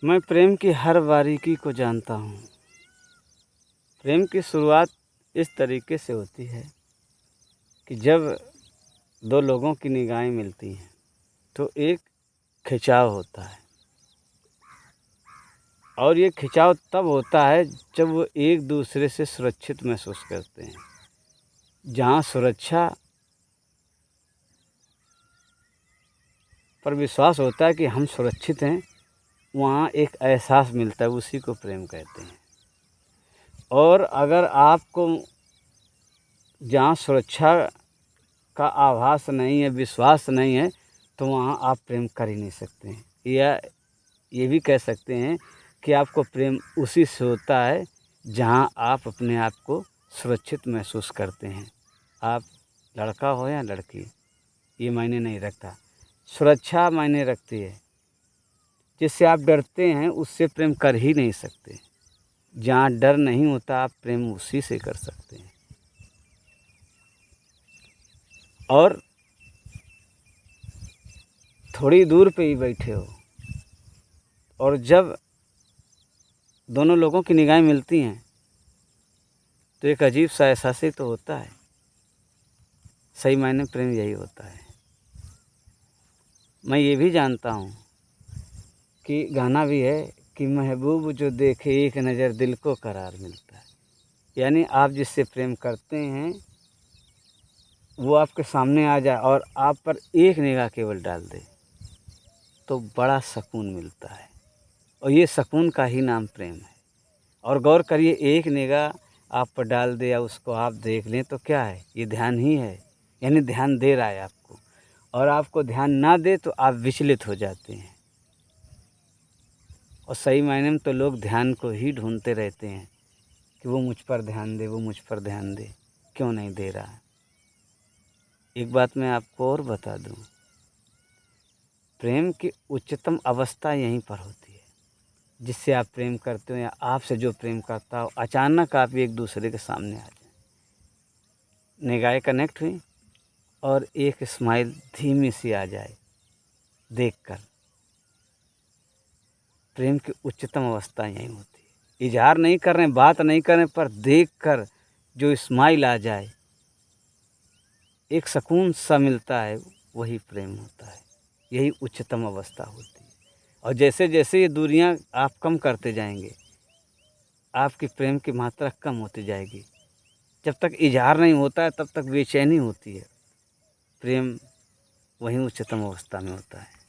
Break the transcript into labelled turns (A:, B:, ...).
A: मैं प्रेम की हर बारीकी को जानता हूँ। प्रेम की शुरुआत इस तरीके से होती है कि जब दो लोगों की निगाहें मिलती हैं तो एक खिंचाव होता है, और ये खिंचाव तब होता है जब वो एक दूसरे से सुरक्षित महसूस करते हैं। जहाँ सुरक्षा पर विश्वास होता है कि हम सुरक्षित हैं, वहाँ एक एहसास मिलता है, उसी को प्रेम कहते हैं। और अगर आपको जहाँ सुरक्षा का आभास नहीं है, विश्वास नहीं है, तो वहाँ आप प्रेम कर ही नहीं सकते हैं। या ये भी कह सकते हैं कि आपको प्रेम उसी से होता है जहाँ आप अपने आप को सुरक्षित महसूस करते हैं। आप लड़का हो या लड़की, ये मायने नहीं रखता, सुरक्षा मायने रखती है। जिससे आप डरते हैं उससे प्रेम कर ही नहीं सकते। जहाँ डर नहीं होता आप प्रेम उसी से कर सकते हैं। और थोड़ी दूर पे ही बैठे हो और जब दोनों लोगों की निगाहें मिलती हैं तो एक अजीब सा एहसास ही तो होता है। सही मायने प्रेम यही होता है। मैं ये भी जानता हूँ कि गाना भी है कि महबूब जो देखे एक नज़र दिल को करार मिलता है। यानी आप जिससे प्रेम करते हैं वो आपके सामने आ जाए और आप पर एक निगाह केवल डाल दे तो बड़ा सुकून मिलता है, और ये सुकून का ही नाम प्रेम है। और गौर करिए, एक निगाह आप पर डाल दे या उसको आप देख लें तो क्या है, ये ध्यान ही है। यानी ध्यान दे रहा है आपको, और आपको ध्यान ना दे तो आप विचलित हो जाते हैं। और सही मायने में तो लोग ध्यान को ही ढूंढते रहते हैं कि वो मुझ पर ध्यान दे, वो मुझ पर ध्यान दे, क्यों नहीं दे रहा है। एक बात मैं आपको और बता दूं, प्रेम की उच्चतम अवस्था यहीं पर होती है। जिससे आप प्रेम करते हो या आपसे जो प्रेम करता हो, अचानक आप एक दूसरे के सामने आ जाए, निगाहें कनेक्ट हुई और एक स्माइल धीमी सी आ जाए देखकर। प्रेम की उच्चतम अवस्था यहीं होती है। इजहार नहीं कर रहे हैं, बात नहीं कर रहे हैं, पर देखकर जो स्माइल आ जाए, एक सुकून सा मिलता है, वही प्रेम होता है। यही उच्चतम अवस्था होती है। और जैसे जैसे ये दूरियां आप कम करते जाएंगे, आपकी प्रेम की मात्रा कम होती जाएगी। जब तक इजहार नहीं होता है तब तक बेचैनी होती है। प्रेम वहीं उच्चतम अवस्था में होता है।